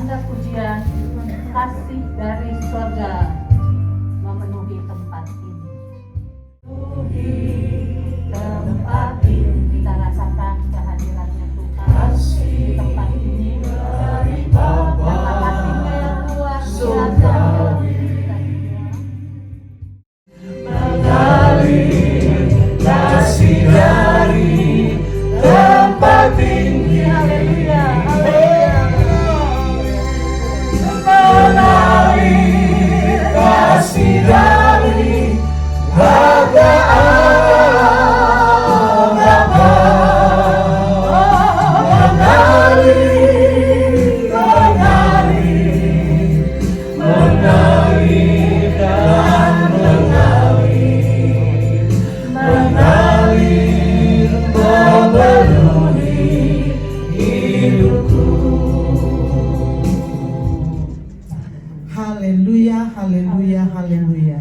tanda pujian, kasih dari surga memenuhi tempat ini. Tempat ini kita rasakan kehadirannya Tuhan di tempat ini. Karena kasihnya yang luar biasa. Mengalir kasih dari tempat tinggi. Haleluya. Mengalir kasih dari harga Bapa. Mengalir dan mengalir memenuhi hidupku. Haleluya, haleluya, haleluya.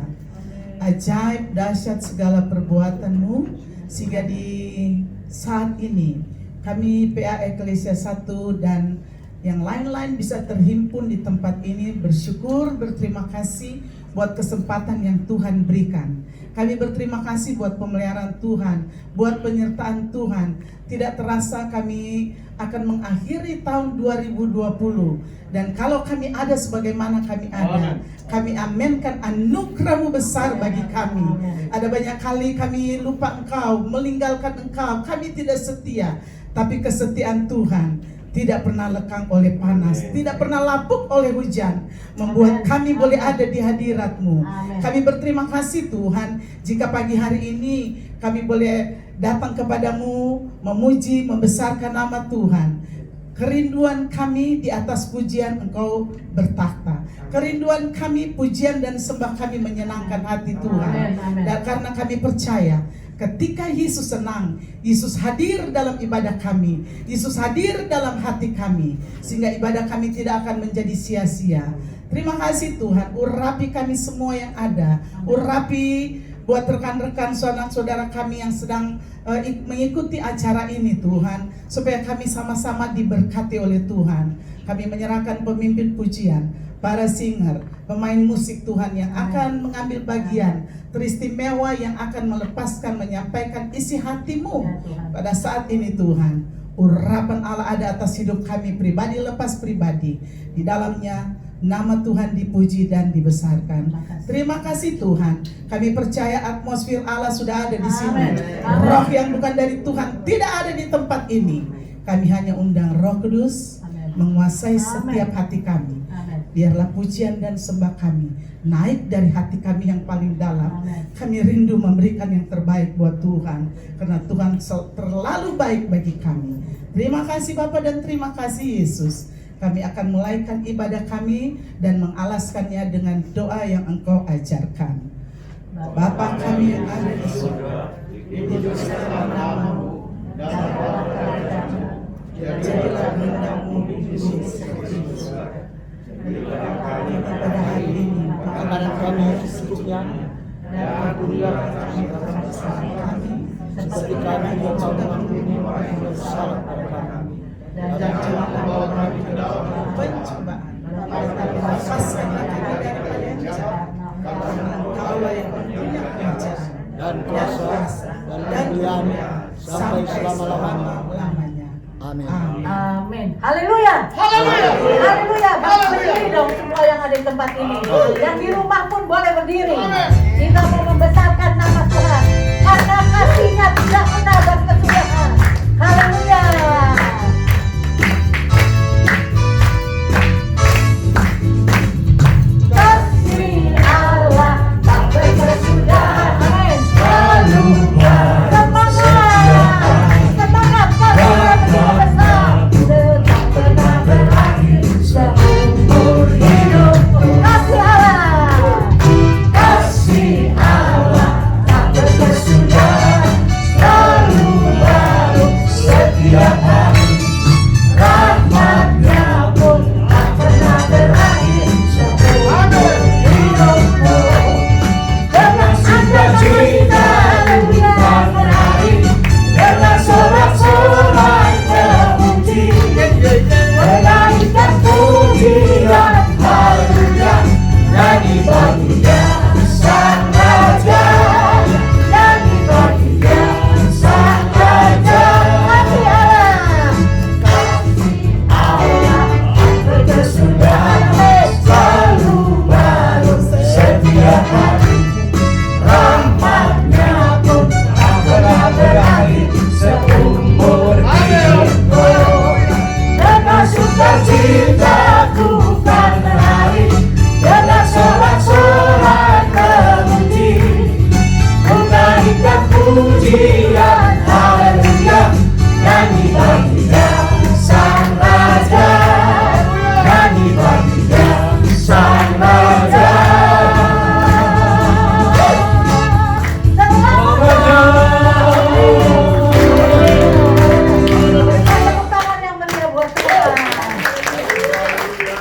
Ajaib, dahsyat segala perbuatanmu, sehingga di saat ini kami PA Eklesia 1 dan yang lain-lain bisa terhimpun di tempat ini, bersyukur, berterima kasih buat kesempatan yang Tuhan berikan. Kami berterima kasih buat pemeliharaan Tuhan, buat penyertaan Tuhan. Tidak terasa kami akan mengakhiri tahun 2020. Dan kalau kami ada sebagaimana kami ada, kami amenkan anugerah-Mu besar bagi kami. Ada banyak kali kami lupa Engkau, meninggalkan Engkau, kami tidak setia. Tapi kesetiaan Tuhan tidak pernah lekang oleh panas, tidak pernah lapuk oleh hujan, membuat kami boleh ada di hadirat-Mu. Kami berterima kasih Tuhan, jika pagi hari ini kami boleh datang kepadamu, memuji, membesarkan nama Tuhan. Kerinduan kami di atas pujian Engkau bertakhta. Kerinduan kami, pujian dan sembah kami menyenangkan hati Tuhan. Dan karena kami percaya, ketika Yesus senang, Yesus hadir dalam ibadah kami, Yesus hadir dalam hati kami, sehingga ibadah kami tidak akan menjadi sia-sia. Terima kasih Tuhan, urapi kami semua yang ada, urapi buat rekan-rekan saudara kami yang sedang mengikuti acara ini Tuhan, supaya kami sama-sama diberkati oleh Tuhan. Kami menyerahkan pemimpin pujian, para singer, pemain musik Tuhan yang akan mengambil bagian teristimewa yang akan melepaskan, menyampaikan isi hati-Mu pada saat ini Tuhan. Urapan Allah ada atas hidup kami pribadi lepas pribadi. Di dalamnya nama Tuhan dipuji dan dibesarkan. Terima kasih Tuhan. Kami percaya atmosfer Allah sudah ada di sini. Roh yang bukan dari Tuhan tidak ada di tempat ini. Kami hanya undang Roh Kudus menguasai setiap hati kami. Biarlah pujian dan sembah kami naik dari hati kami yang paling dalam. Kami rindu memberikan yang terbaik buat Tuhan, karena Tuhan terlalu baik bagi kami. Terima kasih Bapa dan terima kasih Yesus. Kami akan mulaikan ibadah kami dan mengalaskannya dengan doa yang Engkau ajarkan. Bapa kami yang ada di surga, dikuduskanlah nama-Mu, datanglah kerajaan-Mu, jadilah kehendak-Mu di bumi seperti di surga. Berilah kami pada hari ini makanan kami yang secukupnya, dan ampunilah kami akan kesalahan kami, seperti kami yang mengampuni orang yang bersalah pada kami. Dan jangan membawa kami ke dalam pencobaan, tetapi lepaskanlah kami dari yang jahat. Karena Engkaulah yang punya kerajaan dan kuasa dan kemuliaan sampai selama-lamanya. Amin. Amin. Haleluya. Haleluya. Haleluya. Berdiri dong semua yang ada di tempat ini. Yang di rumah pun boleh berdiri. Kita mau membesarkan nama Tuhan, karena kasih-Nya tidak pernah berkesudahan. Haleluya. Kasih Allah tak berkesudahan. Amin. Semangat. Tetap pernah berakhir seumur hidup. Kasih Allah tak berkesudahan. pujian, haleluya. Nyanyi bagi Dia Sang Raja, nyanyi bagi Dia Sang Raja. Tepuk tangan yang meriah buat Tuhan.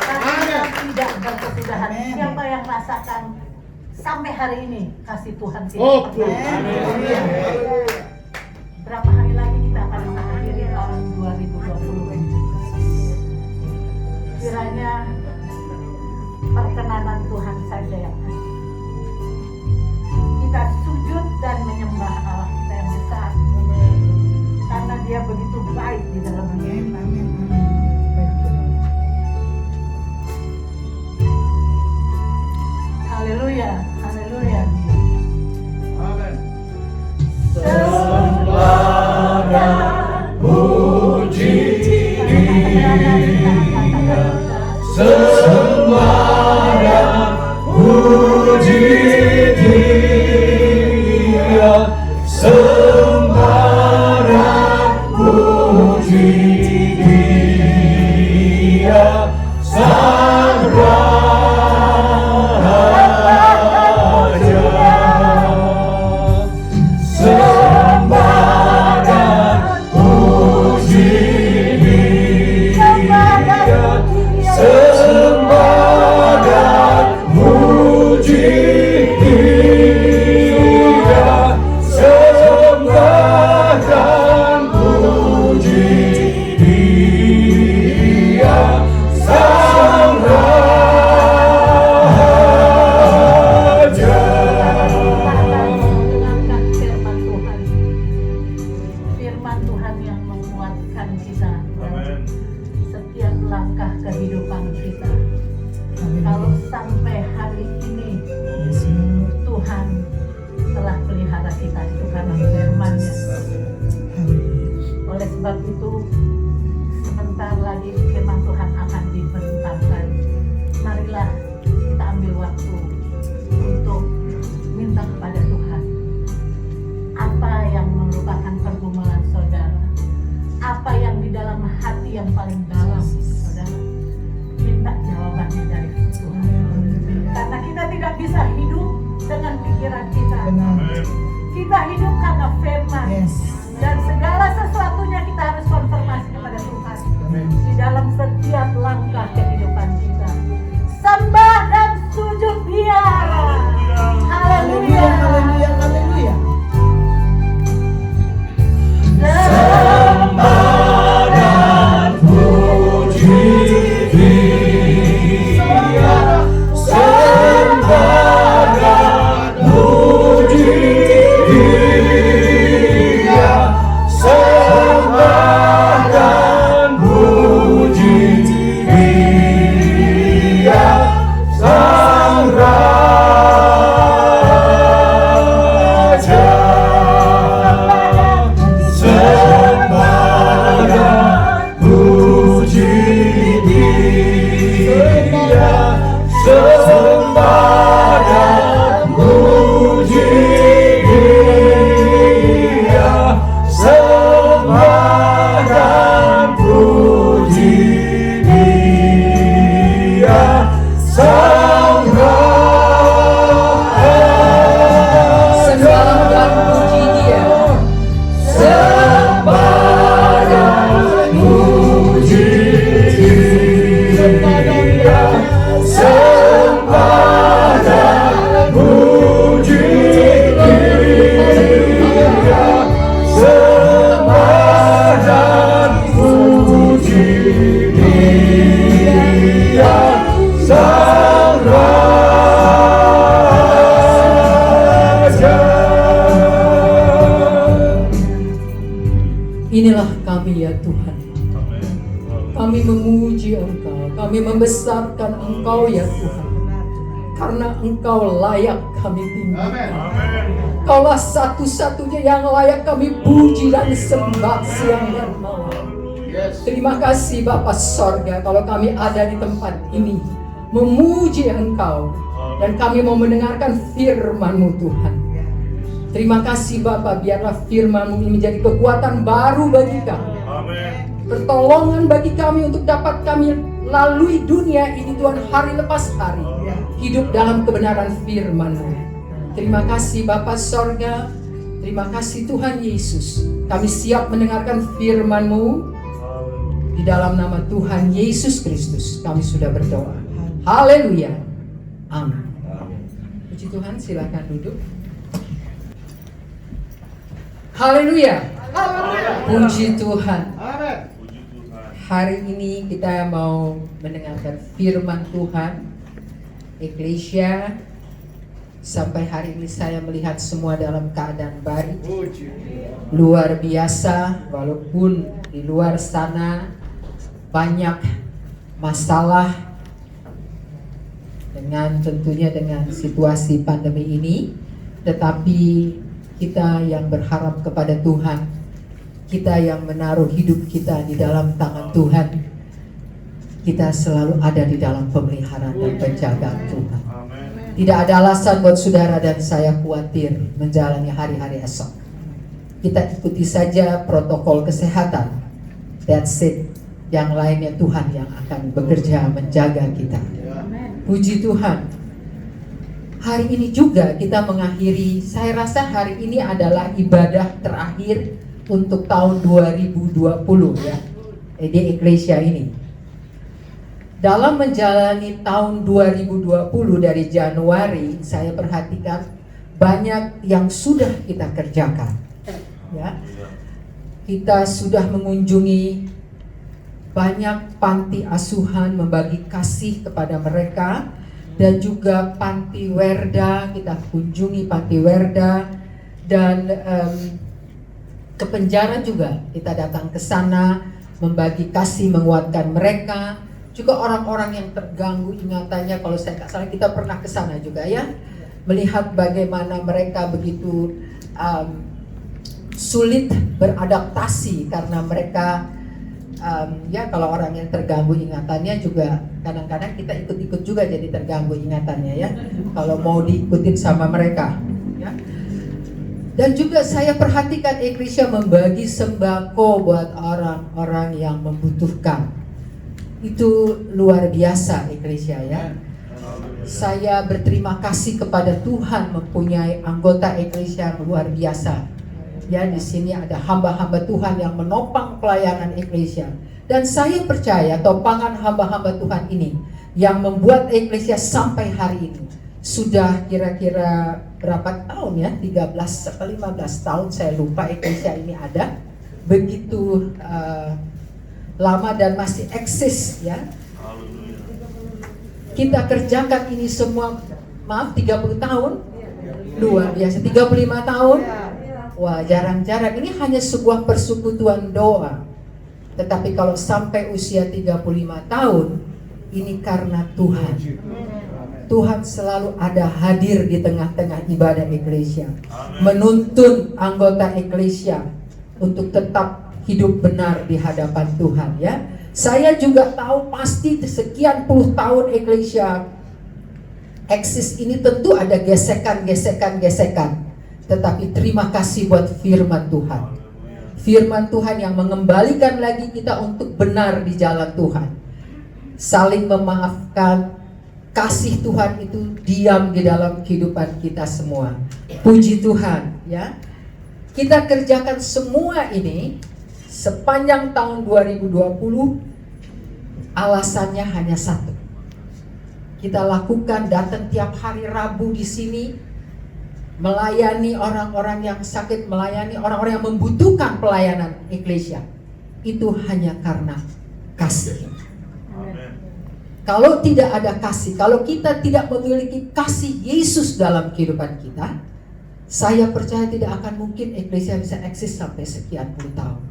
Kasih yang tidak berkesudahan. Siapa yang rasakan sampai hari ini kasih Tuhan tidak pernah. Berapa hari lagi kita akan mengakhiri tahun 2020. Kiranya perkenanan Tuhan saja yang ada. Kita sujud dan menyembah Allah kita yang besar, karena Dia begitu baik di dalam hidup kami. Haleluya, haleluya. Sembahkan puji Dia, sembahkan puji Dia, sembahkan puji Dia, Sang Raja. Sembahkan puji Dia, sembahkan puji Dia, sembahkan puji Dia, Sang Raja. Mendengarkan firman Tuhan, firman Tuhan yang menguatkan kita dan setiap langkah kehidupan kita. Kalau sampai hari ini Tuhan telah pelihara kita, itu karena firman-Nya. Oleh sebab itu, sebentar lagi firman Tuhan akan dibentangkan. Marilah kita ambil waktu untuk minta kepada Tuhan apa yang merupakan pergumulan saudara, apa yang di dalam hati yang paling dalam saudara. Minta jawabannya dari Tuhan, karena kita tidak bisa hidup dengan pikiran kita. Kita hidup karena firman. Dan segala sesuatunya kita harus konfirmasi kepada Tuhan di dalam setiap langkah kehidupan kita. Sembah dan sujud Dia. Haleluya, haleluya, haleluya. Sembahkan puji Dia, sembahkan puji Dia, sembahkan puji Dia, Sang Raja. Sembahkan puji Dia, sembahkan puji Dia, sembahkan puji Dia, Sang Raja. Sembahkan puji Dia, Sembahkan puji Dia, sembahkan puji Dia, sembahkan puji Dia, Sang Raja. inilah kami ya Tuhan. Kami memuji Engkau, kami membesarkan Engkau ya Tuhan. Karena Engkau layak kami tinggikan. Kaulah satu-satunya yang layak kami puji dan sembah siang dan malam. Terima kasih Bapa Sorga kalau kami ada di tempat ini memuji Engkau. Dan kami mau mendengarkan firman-Mu Tuhan. Terima kasih Bapa, biarlah firman-Mu ini menjadi kekuatan baru bagi kami. Pertolongan bagi kami untuk dapat kami lalui dunia ini Tuhan, hari lepas hari. Hidup dalam kebenaran firman-Mu. Terima kasih Bapa sorga. Terima kasih Tuhan Yesus. Kami siap mendengarkan firman-Mu. Di dalam nama Tuhan Yesus Kristus kami sudah berdoa. Haleluya. Amin. Puji Tuhan, silakan duduk. Haleluya. Puji Tuhan. Hari ini kita mau mendengarkan firman Tuhan. Eklesia, sampai hari ini saya melihat semua dalam keadaan baik, luar biasa. Walaupun di luar sana banyak masalah tentunya dengan situasi pandemi ini, tetapi kita yang berharap kepada Tuhan, kita yang menaruh hidup kita di dalam tangan Tuhan, kita selalu ada di dalam pemeliharaan dan penjagaan Tuhan. Tidak ada alasan buat saudara dan saya khawatir menjalani hari-hari esok. Kita ikuti saja protokol kesehatan. That's it. Yang lainnya Tuhan yang akan bekerja menjaga kita. Puji Tuhan. Hari ini juga kita mengakhiri, saya rasa hari ini adalah ibadah terakhir untuk tahun 2020 ya, di Eklesia ini. Dalam menjalani tahun 2020 dari Januari, saya perhatikan banyak yang sudah kita kerjakan. Ya. Kita sudah mengunjungi banyak panti asuhan, membagi kasih kepada mereka. Dan juga panti Werda, kita kunjungi panti Werda. Dan ke penjara juga kita datang ke sana, membagi kasih, menguatkan mereka. Juga orang-orang yang terganggu ingatannya, kalau saya nggak salah kita pernah ke sana juga ya, melihat bagaimana mereka begitu sulit beradaptasi karena mereka ya kalau orang yang terganggu ingatannya juga kadang-kadang kita ikut-ikut juga jadi terganggu ingatannya ya, kalau mau diikutin sama mereka ya. Dan juga saya perhatikan Eklesia membagi sembako buat orang-orang yang membutuhkan. Itu luar biasa Eklesia ya. Saya berterima kasih kepada Tuhan mempunyai anggota Eklesia yang luar biasa. Ya, di sini ada hamba-hamba Tuhan yang menopang pelayanan Eklesia. Dan saya percaya topangan hamba-hamba Tuhan ini yang membuat Eklesia sampai hari ini. Sudah kira-kira berapa tahun ya? 13 atau 15 tahun saya lupa Eklesia ini ada. Begitu lama dan masih eksis ya. Kita kerjakan ini semua, maaf 30 tahun. Luar biasa, 35 tahun. Wah, jarang-jarang. Ini hanya sebuah persekutuan doa. Tetapi kalau sampai usia 35 tahun, ini karena Tuhan. Tuhan selalu ada hadir di tengah-tengah ibadah Eklesia. Menuntun anggota Eklesia untuk tetap hidup benar di hadapan Tuhan ya. Saya juga tahu pasti sekian puluh tahun Eklesia eksis ini tentu ada gesekan. Tetapi terima kasih buat firman Tuhan. Firman Tuhan yang mengembalikan lagi kita untuk benar di jalan Tuhan. Saling memaafkan, kasih Tuhan itu diam di dalam kehidupan kita semua. Puji Tuhan ya. Kita kerjakan semua ini sepanjang tahun 2020. Alasannya hanya satu. Kita lakukan, datang tiap hari Rabu di sini, melayani orang-orang yang sakit, melayani orang-orang yang membutuhkan pelayanan Eklesia. Itu hanya karena kasih. Amen. Kalau tidak ada kasih, kalau kita tidak memiliki kasih Yesus dalam kehidupan kita, saya percaya tidak akan mungkin Eklesia bisa eksis sampai sekian puluh tahun.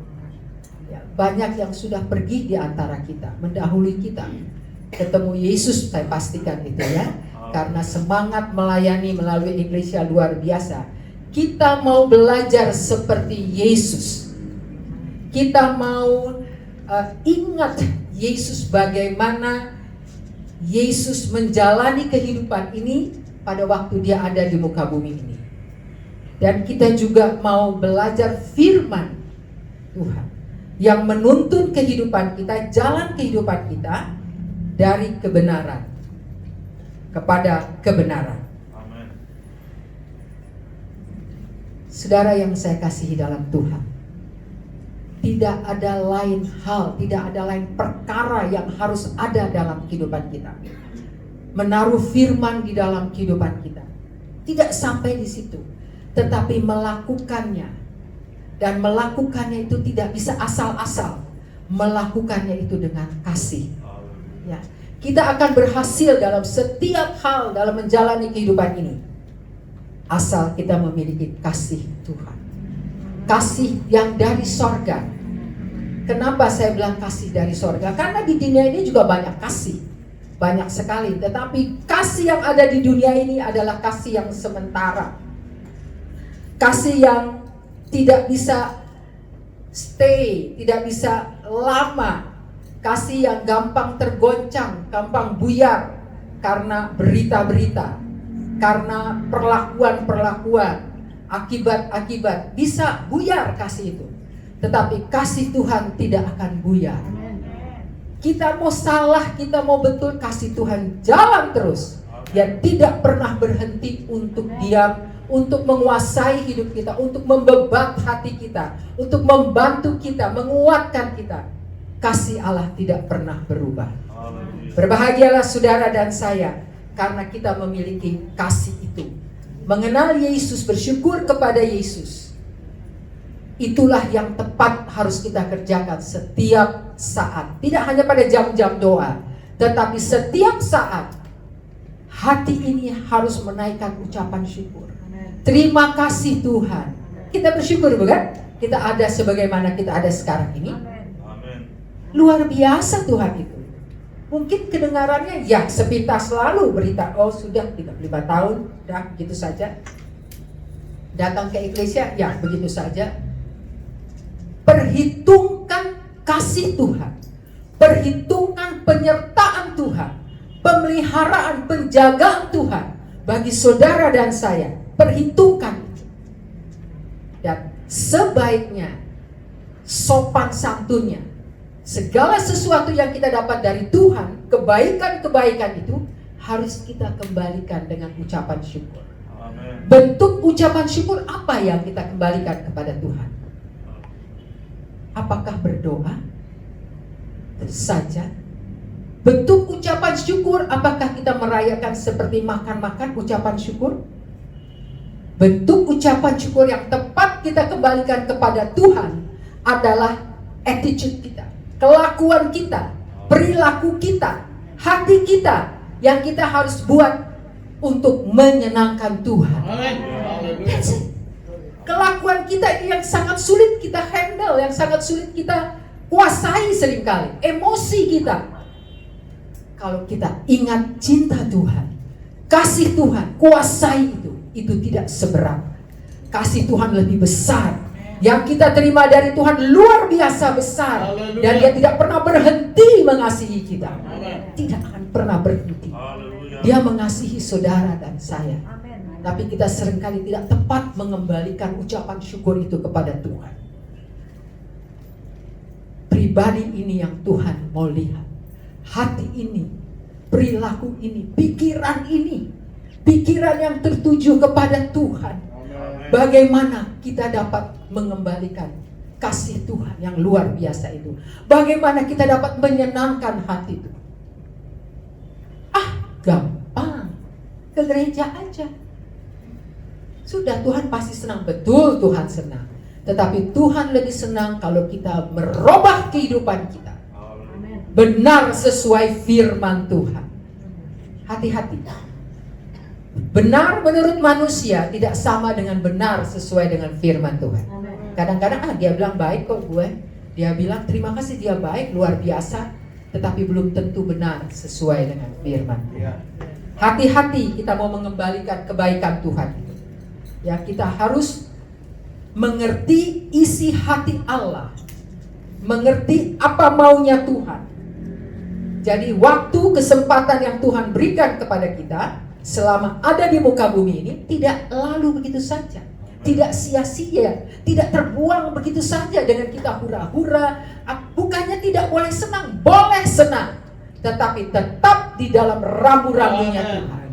Ya, banyak yang sudah pergi di antara kita, mendahului kita. Ketemu Yesus, saya pastikan itu ya. Karena semangat melayani melalui Eklesia luar biasa. Kita mau belajar seperti Yesus. Kita mau ingat Yesus, bagaimana Yesus menjalani kehidupan ini pada waktu dia ada di muka bumi ini. Dan kita juga mau belajar firman Tuhan yang menuntun kehidupan kita, jalan kehidupan kita dari kebenaran kepada kebenaran. Amin. Saudara yang saya kasihi dalam Tuhan, tidak ada lain hal, tidak ada lain perkara yang harus ada dalam kehidupan kita. Menaruh firman di dalam kehidupan kita. Tidak sampai di situ, tetapi melakukannya. Dan melakukannya itu tidak bisa asal-asal. Melakukannya itu dengan kasih. Ya. Kita akan berhasil dalam setiap hal dalam menjalani kehidupan ini, asal kita memiliki kasih Tuhan. Kasih yang dari sorga. Kenapa saya bilang kasih dari sorga? Karena di dunia ini juga banyak kasih, banyak sekali. Tetapi kasih yang ada di dunia ini adalah kasih yang sementara, kasih yang tidak bisa stay, tidak bisa lama, kasih yang gampang tergoncang, gampang buyar karena berita-berita, karena perlakuan-perlakuan, akibat-akibat, bisa buyar kasih itu. Tetapi kasih Tuhan tidak akan buyar. Kita mau salah, kita mau betul, kasih Tuhan jalan terus. Dia tidak pernah berhenti untuk diam, untuk menguasai hidup kita, untuk membebat hati kita, untuk membantu kita, menguatkan kita. Kasih Allah tidak pernah berubah. Berbahagialah saudara dan saya, karena kita memiliki kasih itu. Mengenal Yesus, bersyukur kepada Yesus. Itulah yang tepat harus kita kerjakan setiap saat. Tidak hanya pada jam-jam doa, tetapi setiap saat. Hati ini harus menaikkan ucapan syukur. Terima kasih Tuhan. Kita bersyukur bukan? Kita ada sebagaimana kita ada sekarang ini. Luar biasa Tuhan itu. Mungkin kedengarannya ya sepintas lalu berita, oh sudah 35 tahun, dah begitu saja. Datang ke Eklesia, ya begitu saja. Perhitungkan kasih Tuhan, perhitungkan penyertaan Tuhan, pemeliharaan, penjagaan Tuhan bagi saudara dan saya. Perhitungkan. Dan sebaiknya sopan santunnya, segala sesuatu yang kita dapat dari Tuhan, kebaikan-kebaikan itu harus kita kembalikan dengan ucapan syukur. Amen. Bentuk ucapan syukur apa yang kita kembalikan kepada Tuhan? Apakah berdoa saja? Bentuk ucapan syukur, apakah kita merayakan seperti makan-makan ucapan syukur? Bentuk ucapan syukur yang tepat kita kembalikan kepada Tuhan adalah attitude kita, kelakuan kita, perilaku kita, hati kita yang kita harus buat untuk menyenangkan Tuhan. That's it. Kelakuan kita yang sangat sulit kita handle, yang sangat sulit kita kuasai seringkali. Emosi kita. Kalau kita ingat cinta Tuhan, kasih Tuhan, kuasai itu tidak seberat. Kasih Tuhan lebih besar. Yang kita terima dari Tuhan luar biasa besar. Dan Dia tidak pernah berhenti mengasihi kita. Tidak akan pernah berhenti. Dia mengasihi saudara dan saya. Tapi kita seringkali tidak tepat mengembalikan ucapan syukur itu kepada Tuhan. Pribadi ini yang Tuhan mau lihat. Hati ini, perilaku ini, pikiran ini. Pikiran yang tertuju kepada Tuhan. Bagaimana kita dapat mengembalikan kasih Tuhan yang luar biasa itu. Bagaimana kita dapat menyenangkan hati itu. Gampang. Ke gereja aja. Sudah, Tuhan pasti senang. Betul, Tuhan senang. Tetapi Tuhan lebih senang kalau kita merubah kehidupan kita. Benar sesuai firman Tuhan. Hati-hati. Benar menurut manusia tidak sama dengan benar sesuai dengan firman Tuhan. Kadang-kadang dia bilang baik kok gue. Dia bilang terima kasih dia baik, luar biasa. Tetapi belum tentu benar sesuai dengan firman Tuhan. Hati-hati kita mau mengembalikan kebaikan Tuhan itu. Ya, kita harus mengerti isi hati Allah, mengerti apa maunya Tuhan. Jadi waktu kesempatan yang Tuhan berikan kepada kita selama ada di muka bumi ini tidak lalu begitu saja. tidak sia-sia, tidak terbuang begitu saja dengan kita hura-hura. Bukannya tidak boleh senang, boleh senang, tetapi tetap di dalam rambu-rambunya Tuhan.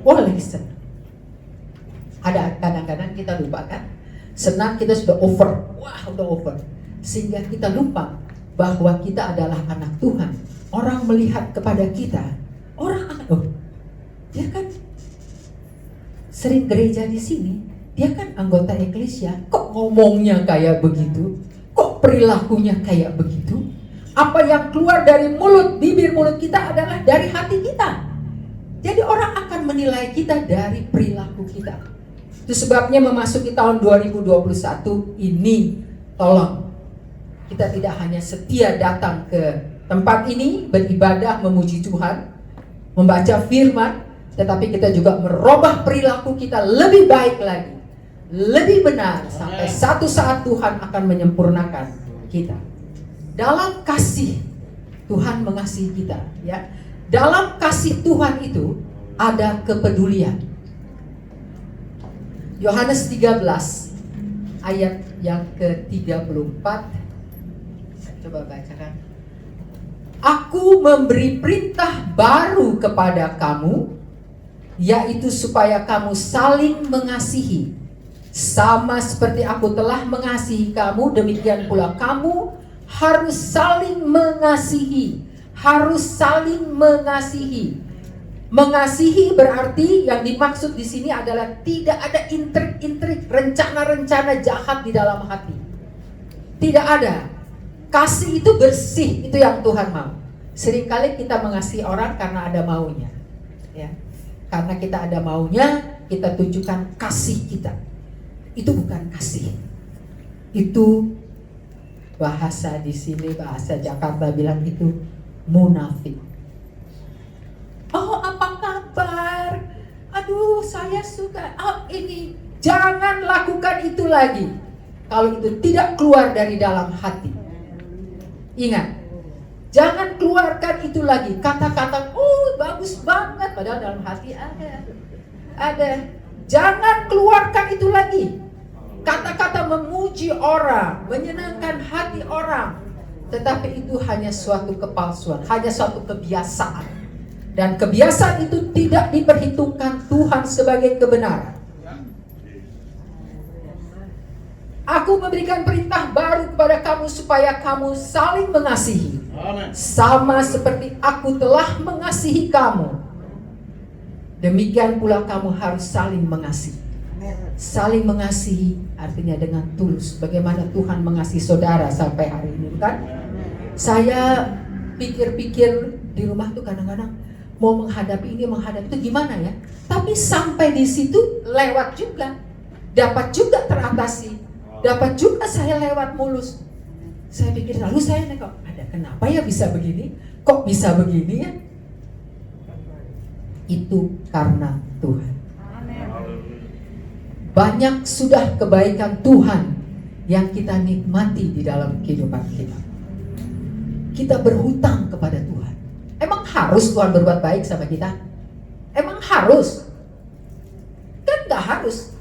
Boleh senang. Ada kadang-kadang kita lupa kan, senang kita sudah over, wah udah over, sehingga kita lupa bahwa kita adalah anak Tuhan. Orang melihat kepada kita, orang akan, oh, dia kan sering gereja di sini, dia kan anggota eklesia, kok ngomongnya kayak begitu, kok perilakunya kayak begitu. Apa yang keluar dari mulut, bibir mulut kita adalah dari hati kita. Jadi orang akan menilai kita dari perilaku kita. Itu sebabnya memasuki tahun 2021 ini, tolong kita tidak hanya setia datang ke tempat ini, beribadah, memuji Tuhan, membaca firman, tetapi kita juga merubah perilaku kita lebih baik lagi, lebih benar, sampai satu saat Tuhan akan menyempurnakan kita. Dalam kasih Tuhan mengasihi kita, ya. Dalam kasih Tuhan itu ada kepedulian. Yohanes 13 ayat yang ke-34. Saya coba bacakan. Aku memberi perintah baru kepada kamu, yaitu supaya kamu saling mengasihi. Sama seperti aku telah mengasihi kamu, demikian pula kamu harus saling mengasihi. Harus saling mengasihi. Mengasihi berarti yang dimaksud di sini adalah tidak ada intrik-intrik, rencana-rencana jahat di dalam hati. Tidak ada. Kasih itu bersih, itu yang Tuhan mau. Seringkali kita mengasihi orang karena ada maunya, ya. Karena kita ada maunya, kita tunjukkan kasih kita. Itu bukan kasih. Itu bahasa di sini, bahasa Jakarta bilang itu munafik. Oh, apa kabar? Aduh, saya suka. Oh, ini. Jangan lakukan itu lagi. Kalau itu tidak keluar dari dalam hati. Ingat, jangan keluarkan itu lagi. Kata-kata, oh bagus banget, padahal dalam hati ada. Jangan keluarkan itu lagi. Kata-kata memuji orang, menyenangkan hati orang, tetapi itu hanya suatu kepalsuan, hanya suatu kebiasaan. Dan kebiasaan itu tidak diperhitungkan Tuhan sebagai kebenaran. Aku memberikan perintah baru kepada kamu supaya kamu saling mengasihi. Sama seperti aku telah mengasihi kamu, demikian pula kamu harus saling mengasihi. Saling mengasihi artinya dengan tulus. Bagaimana Tuhan mengasihi saudara sampai hari ini, kan? Saya pikir-pikir di rumah tuh kadang-kadang mau menghadapi ini, menghadapi itu gimana ya? Tapi sampai di situ lewat juga, dapat juga teratasi, dapat juga saya lewat mulus. Saya pikir lalu saya kok ada kenapa ya bisa begini? Kok bisa begini ya? Itu karena Tuhan. Banyak sudah kebaikan Tuhan yang kita nikmati di dalam kehidupan kita. Kita berhutang kepada Tuhan. Emang harus Tuhan berbuat baik sama kita? Emang harus? Kan gak harus.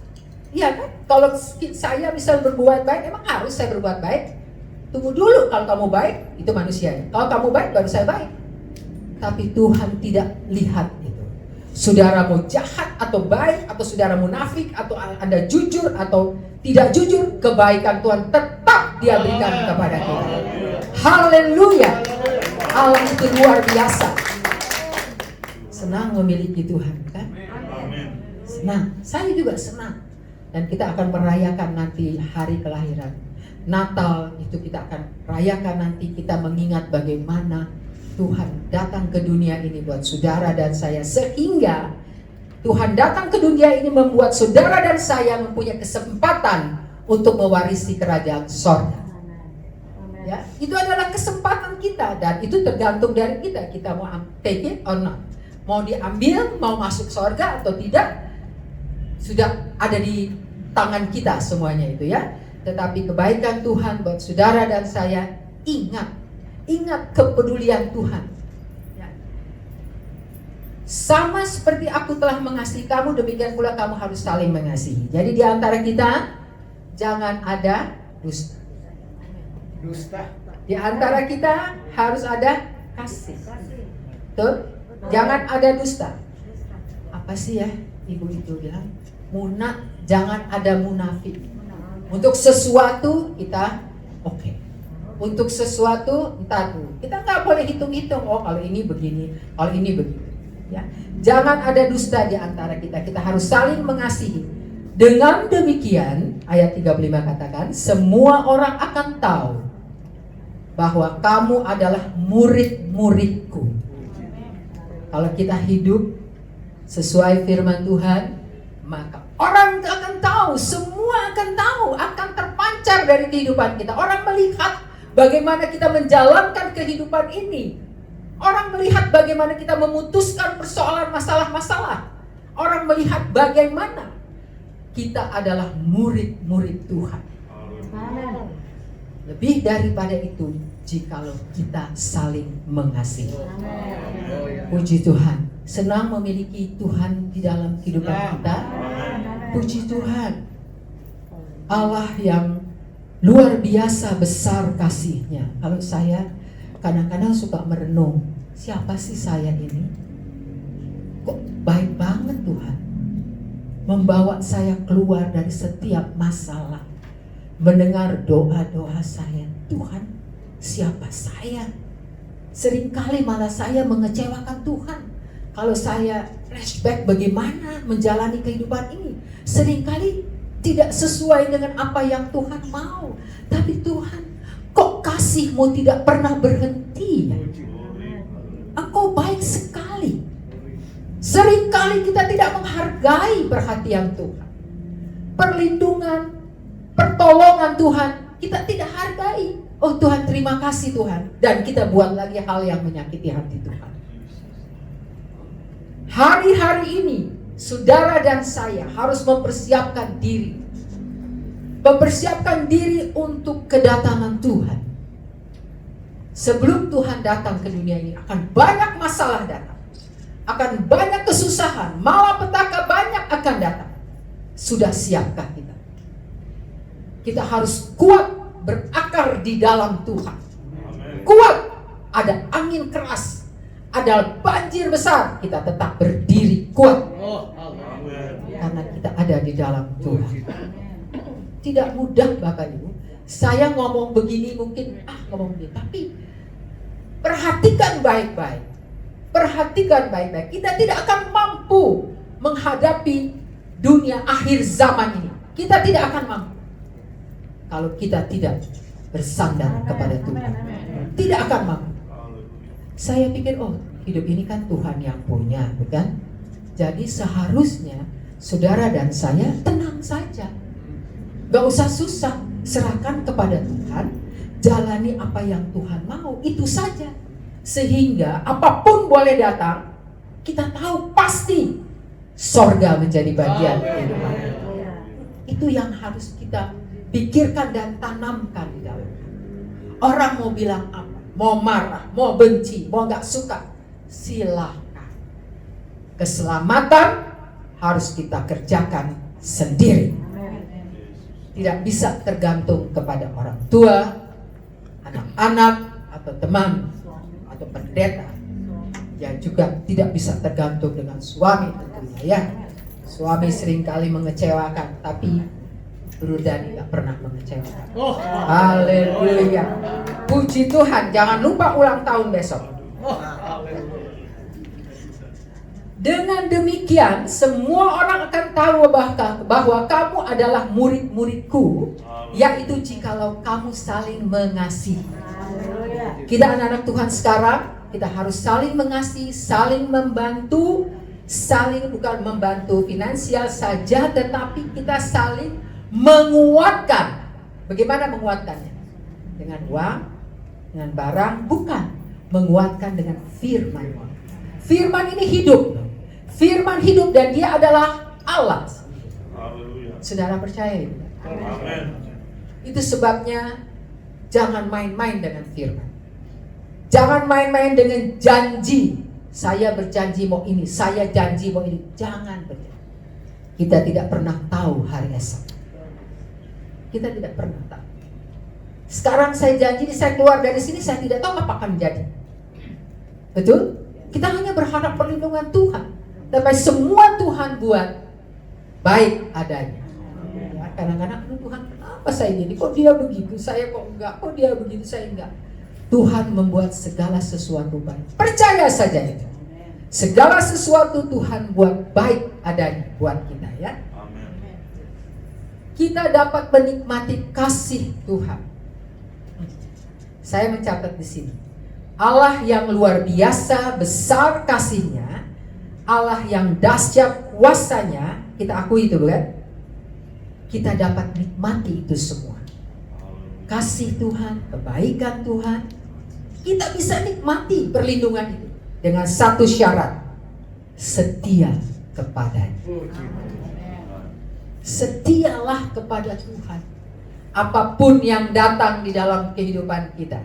Iya kan? Kalau saya bisa berbuat baik, emang harus saya berbuat baik? Tunggu dulu, kalau kamu baik, itu manusianya. Kalau kamu baik, baru saya baik. Tapi Tuhan tidak lihat itu. Saudaramu jahat atau baik, atau saudara munafik, atau Anda jujur atau tidak jujur, kebaikan Tuhan tetap Dia berikan kepada kita. Haleluya. Allah itu luar biasa. Senang memiliki Tuhan, kan? Senang. Saya juga senang. Dan kita akan merayakan nanti hari kelahiran. Natal itu kita akan rayakan nanti. Kita mengingat bagaimana Tuhan datang ke dunia ini buat saudara dan saya. Sehingga Tuhan datang ke dunia ini membuat saudara dan saya mempunyai kesempatan untuk mewarisi kerajaan sorga. Ya, itu adalah kesempatan kita dan itu tergantung dari kita. Kita mau take it or not. Mau diambil, mau masuk sorga atau tidak, sudah ada di tangan kita semuanya itu ya. Tetapi kebaikan Tuhan buat saudara dan saya, ingat kepedulian Tuhan. Ya. Sama seperti aku telah mengasihi kamu, demikian pula kamu harus saling mengasihi. Jadi di antara kita jangan ada dusta. Di antara kita harus ada kasih. Tuh, jangan ada dusta. Apa sih ya ibu itu bilang? Jangan ada munafik. Untuk sesuatu kita oke. Untuk sesuatu entah tuh. Kita nggak boleh hitung-hitung. Oh kalau ini begini, kalau ini begitu. Ya. Jangan ada dusta di antara kita. Kita harus saling mengasihi. Dengan demikian, ayat 35 katakan, semua orang akan tahu bahwa kamu adalah murid-muridku. Kalau kita hidup sesuai firman Tuhan, maka orang akan tahu, semua akan tahu, akan terpancar dari kehidupan kita. Orang melihat bagaimana kita menjalankan kehidupan ini. Orang melihat bagaimana kita memutuskan persoalan masalah-masalah. Orang melihat bagaimana kita adalah murid-murid Tuhan. Lebih daripada itu, jikalau kita saling mengasihi. Puji Tuhan, senang memiliki Tuhan di dalam kehidupan kita. Puji Tuhan, Allah yang luar biasa besar kasih-Nya. Kalau saya kadang-kadang suka merenung, siapa sih saya ini? Kok baik banget Tuhan membawa saya keluar dari setiap masalah, mendengar doa-doa saya. Tuhan, siapa saya? Seringkali malah saya mengecewakan Tuhan. Kalau saya flashback bagaimana menjalani kehidupan ini, seringkali tidak sesuai dengan apa yang Tuhan mau. Tapi Tuhan, kok kasih-Mu tidak pernah berhenti? Engkau baik sekali. Seringkali kita tidak menghargai perhatian Tuhan, perlindungan, pertolongan Tuhan, kita tidak hargai. Oh Tuhan, terima kasih Tuhan. Dan kita buat lagi hal yang menyakiti hati Tuhan. Hari-hari ini, saudara dan saya harus mempersiapkan diri. Mempersiapkan diri untuk kedatangan Tuhan. Sebelum Tuhan datang ke dunia ini, akan banyak masalah datang. Akan banyak kesusahan, malapetaka banyak akan datang. Sudah siapkah kita? Kita harus kuat berakar di dalam Tuhan. Kuat, ada angin keras, ada banjir besar, kita tetap berdiri kuat. Karena kita ada di dalam Tuhan. Tidak mudah Bapak Ibu. Saya ngomong begini mungkin ngomong begini, tapi perhatikan baik-baik. Perhatikan baik-baik. Kita tidak akan mampu menghadapi dunia akhir zaman ini. Kita tidak akan mampu kalau kita tidak bersandar kepada Tuhan. Tidak akan mampu. Saya pikir hidup ini kan Tuhan yang punya, bukan? Jadi seharusnya saudara dan saya tenang saja. Gak usah susah. Serahkan kepada Tuhan. Jalani apa yang Tuhan mau. Itu saja. Sehingga apapun boleh datang, kita tahu pasti sorga menjadi bagian kehidupan. Itu yang harus kita pikirkan dan tanamkan di dalam. Orang mau bilang apa, mau marah, mau benci, mau gak suka, silakan. Keselamatan harus kita kerjakan sendiri. Tidak bisa tergantung kepada orang tua, anak-anak, atau teman, atau pendeta. Ya juga tidak bisa tergantung dengan suami tentunya ya. Suami seringkali mengecewakan, tapi Bro Dani gak pernah mengecewakan. Haleluya. Puji Tuhan, jangan lupa ulang tahun besok. Dengan demikian, semua orang akan tahu bahwa kamu adalah murid-muridku, yaitu jikalau kamu saling mengasihi. Kita anak-anak Tuhan sekarang, kita harus saling mengasihi, saling membantu, saling bukan membantu finansial saja, tetapi kita saling menguatkan. Bagaimana menguatkannya? Dengan uang, dengan barang, bukan. Menguatkan dengan firman. Firman ini hidup. Firman hidup dan dia adalah Allah. Saudara percaya itu? Itu sebabnya jangan main-main dengan firman. Jangan main-main dengan janji. Saya berjanji mau ini, saya janji mau ini. Jangan berjanji. Kita tidak pernah tahu hari esok. Kita tidak pernah tahu. Sekarang saya janji, saya keluar dari sini, saya tidak tahu apa akan menjadi. Betul? Kita hanya berharap perlindungan Tuhan. Tapi semua Tuhan buat baik adanya. Ya, kadang-kadang, Tuhan kenapa saya gini? Kok dia begitu? Saya kok enggak? Kok dia begitu? Saya enggak. Tuhan membuat segala sesuatu baik. Percaya saja itu. Segala sesuatu Tuhan buat baik adanya buat kita, ya. Kita dapat menikmati kasih Tuhan. Saya mencatat di sini. Allah yang luar biasa besar kasih-Nya, Allah yang dahsyat kuasanya, kita akui itu, bukan? Kita dapat nikmati itu semua. Kasih Tuhan, kebaikan Tuhan, kita bisa nikmati perlindungan itu dengan satu syarat: setia kepadanya. Setialah kepada Tuhan. Apapun yang datang di dalam kehidupan kita,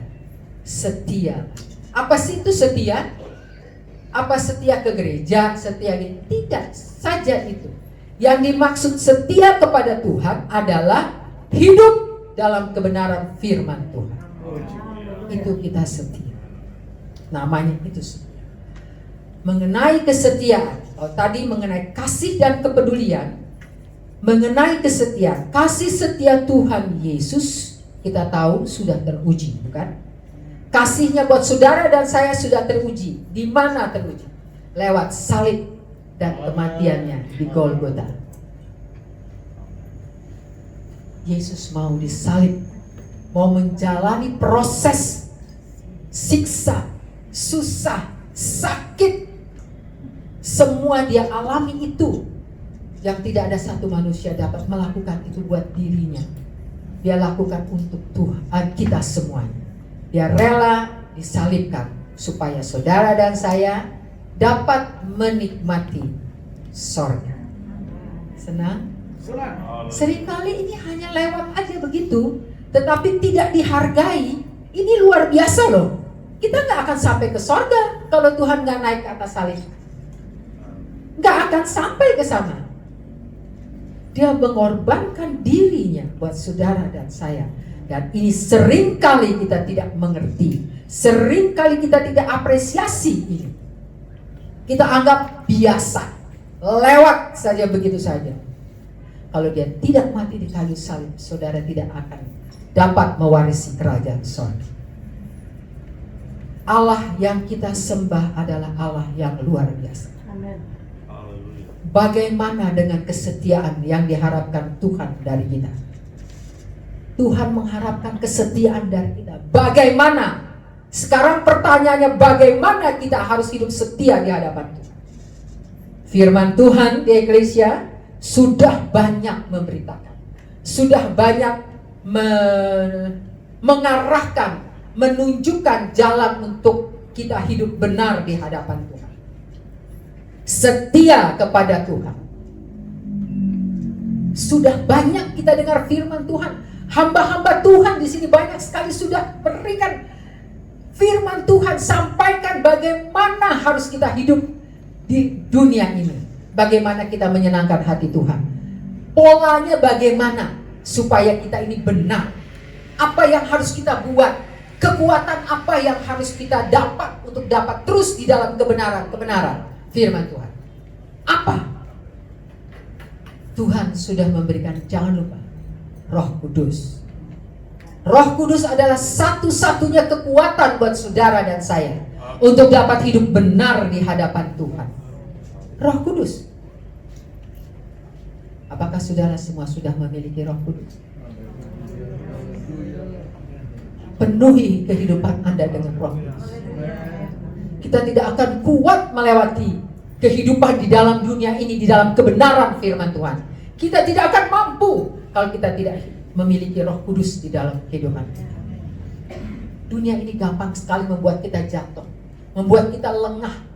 setia. Apa sih itu setia? Apa setia ke gereja, setia gitu? Tidak saja itu. Yang dimaksud setia kepada Tuhan adalah hidup dalam kebenaran firman Tuhan. Itu kita setia. Namanya itu setia. Mengenai kesetiaan, tadi mengenai kasih dan kepedulian, mengenai kesetiaan, kasih setia Tuhan Yesus kita tahu sudah teruji, bukan? Kasih-Nya buat saudara dan saya sudah teruji. Di mana teruji? Lewat salib dan kematian-Nya di Golgota. Yesus mau disalib, mau menjalani proses siksa, susah, sakit. Semua Dia alami itu. Yang tidak ada satu manusia dapat melakukan itu buat dirinya. Dia lakukan untuk Tuhan, kita semuanya. Dia rela disalibkan supaya saudara dan saya dapat menikmati sorga. Senang? Seringkali ini hanya lewat aja begitu, tetapi tidak dihargai. Ini luar biasa loh. Kita gak akan sampai ke sorga kalau Tuhan gak naik ke atas salib. Gak akan sampai ke sana. Dia mengorbankan dirinya buat saudara dan saya. Dan ini seringkali kita tidak mengerti. Seringkali kita tidak apresiasi ini. Kita anggap biasa. Lewat saja begitu saja. Kalau dia tidak mati di kayu salib, saudara tidak akan dapat mewarisi kerajaan surga. Allah yang kita sembah adalah Allah yang luar biasa. Amin. Bagaimana dengan kesetiaan yang diharapkan Tuhan dari kita? Tuhan mengharapkan kesetiaan dari kita. Bagaimana? Sekarang pertanyaannya, bagaimana kita harus hidup setia di hadapan Tuhan? Firman Tuhan di Eklesia sudah banyak memberitakan, sudah banyak mengarahkan, menunjukkan jalan untuk kita hidup benar di hadapan Tuhan. Setia kepada Tuhan. Sudah banyak kita dengar firman Tuhan. Hamba-hamba Tuhan di sini banyak sekali sudah berikan firman Tuhan, sampaikan bagaimana harus kita hidup di dunia ini. Bagaimana kita menyenangkan hati Tuhan. Polanya bagaimana supaya kita ini benar. Apa yang harus kita buat. Kekuatan apa yang harus kita dapat untuk dapat terus di dalam kebenaran firman Tuhan. Apa? Tuhan sudah memberikan, jangan lupa, Roh Kudus. Roh Kudus adalah satu-satunya kekuatan buat saudara dan saya untuk dapat hidup benar di hadapan Tuhan. Roh Kudus. Apakah saudara semua sudah memiliki Roh Kudus? Penuhi kehidupan Anda dengan Roh Kudus. Kita tidak akan kuat melewati kehidupan di dalam dunia ini, di dalam kebenaran firman Tuhan. Kita tidak akan mampu kalau kita tidak memiliki Roh Kudus di dalam kehidupan kita. Dunia ini gampang sekali membuat kita jatuh, membuat kita lengah,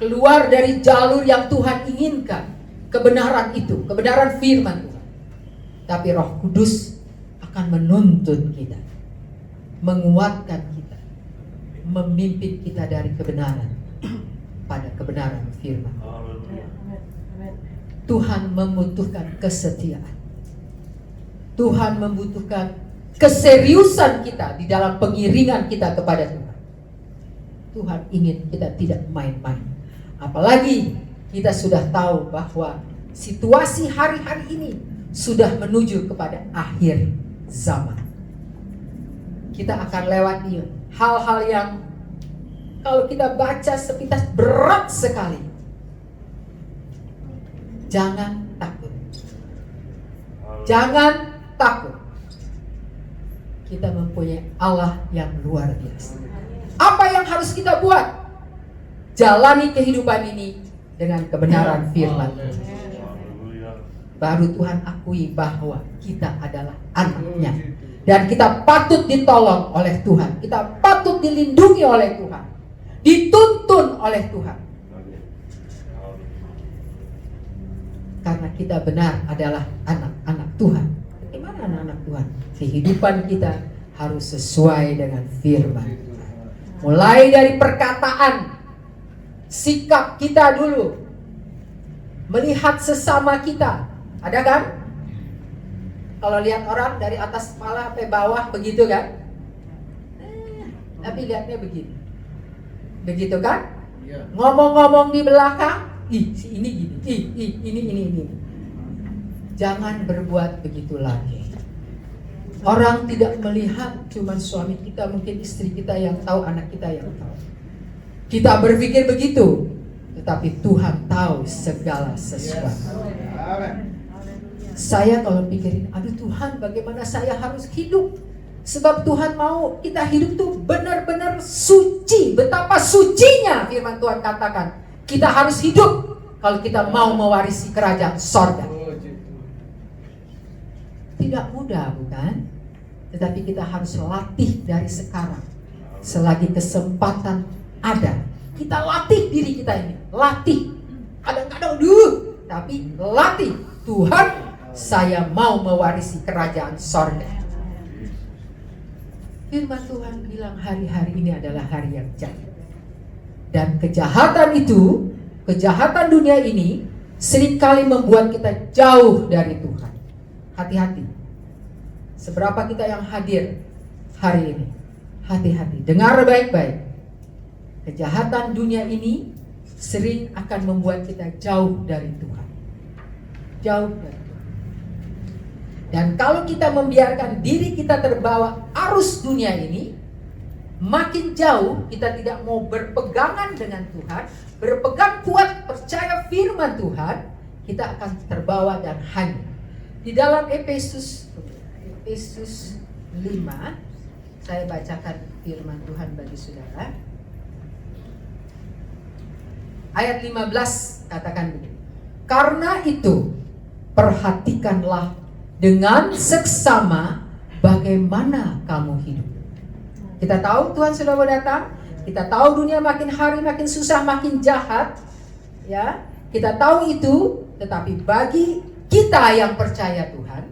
keluar dari jalur yang Tuhan inginkan. Kebenaran itu, kebenaran firman Tuhan. Tapi Roh Kudus akan menuntun kita, menguatkan kita, memimpin kita dari kebenaran pada kebenaran firman. Tuhan membutuhkan kesetiaan. Tuhan membutuhkan keseriusan kita di dalam pengiringan kita kepada Tuhan. Tuhan ingin kita tidak main-main. Apalagi kita sudah tahu bahwa situasi hari-hari ini sudah menuju kepada akhir zaman. Kita akan lewati hal-hal yang kalau kita baca sepintas berat sekali. Jangan takut. Jangan takut. Kita mempunyai Allah yang luar biasa. Apa yang harus kita buat? Jalani kehidupan ini dengan kebenaran firman. Baru Tuhan akui bahwa kita adalah anak-Nya. Dan kita patut ditolong oleh Tuhan. Kita patut dilindungi oleh Tuhan. Dituntun oleh Tuhan. Karena kita benar adalah anak-anak Tuhan. Bagaimana anak-anak Tuhan? Kehidupan kita harus sesuai dengan firman Tuhan. Mulai dari perkataan, sikap kita dulu. Melihat sesama kita. Ada kan? Kalau lihat orang dari atas kepala sampai bawah begitu kan? Tapi lihatnya begini. Begitu kan? Ngomong-ngomong di belakang, si ini gini, ini. Jangan berbuat begitu lagi. Orang tidak melihat cuman suami kita, mungkin istri kita yang tahu, anak kita yang tahu. Kita berpikir begitu, tetapi Tuhan tahu segala sesuatu. Saya kalau pikirin, aduh Tuhan, bagaimana saya harus hidup? Sebab Tuhan mau kita hidup tuh benar-benar suci. Betapa sucinya firman Tuhan katakan. Kita harus hidup kalau kita mau mewarisi kerajaan sorga. Tidak mudah, bukan? Tetapi kita harus latih dari sekarang. Selagi kesempatan ada, kita latih diri kita ini. Latih. Kadang-kadang tapi latih. Tuhan, saya mau mewarisi kerajaan sorga. Firman Tuhan bilang hari-hari ini adalah hari yang jahat. Dan kejahatan itu, kejahatan dunia ini seringkali membuat kita jauh dari Tuhan. Hati-hati. Seberapa kita yang hadir hari ini? Hati-hati. Dengar baik-baik. Kejahatan dunia ini sering akan membuat kita jauh dari Tuhan. Jauh dari Tuhan. Dan kalau kita membiarkan diri kita terbawa arus dunia ini, makin jauh kita tidak mau berpegangan dengan Tuhan, berpegang kuat percaya firman Tuhan, kita akan terbawa dan hanyut. Di dalam Efesus 5, saya bacakan firman Tuhan bagi saudara. Ayat 15 katakan begini. Karena itu perhatikanlah dengan seksama bagaimana kamu hidup. Kita tahu Tuhan sudah datang. Kita tahu dunia makin hari makin susah, makin jahat. Ya, kita tahu itu. Tetapi bagi kita yang percaya Tuhan,